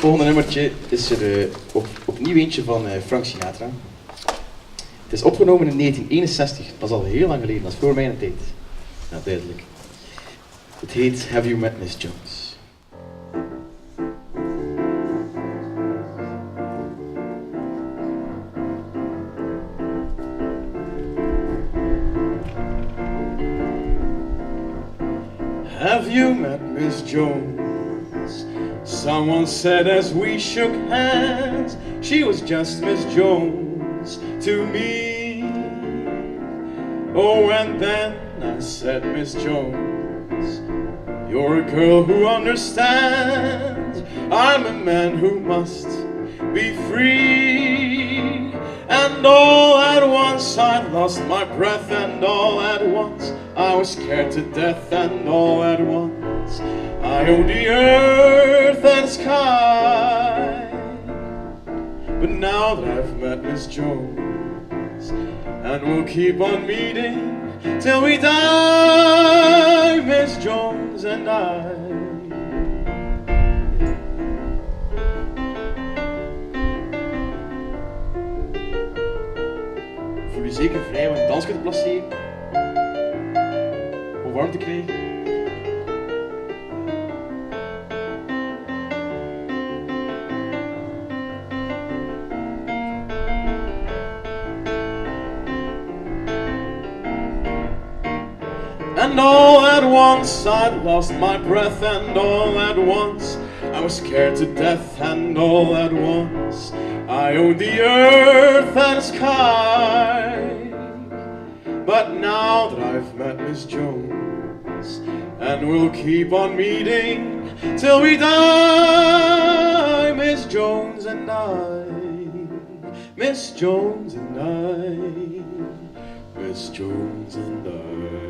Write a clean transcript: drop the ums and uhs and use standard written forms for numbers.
volgende nummertje is er opnieuw eentje van Frank Sinatra. Het is opgenomen in 1961, dat is al heel lang geleden, dat is voor mijn tijd. Ja, duidelijk. Het heet Have You Met Miss Jones? Have you met Miss Jones? Someone said as we shook hands, she was just Miss Jones to me. Oh, and then I said, Miss Jones, you're a girl who understands. I'm a man who must be free. And all at once I lost my breath, and all at once I was scared to death, and all at once I owned the earth and sky. But now that I've met Miss Jones, and we'll keep on meeting till we die, Miss Jones and I. Voel je zeker vrij om een dansje te placeren? Om warm te krijgen? And all at once I lost my breath, and all at once I was scared to death, and all at once I owned the earth and sky. But now that I've met Miss Jones, and we'll keep on meeting till we die, Miss Jones and I, Miss Jones and I, Miss Jones and I.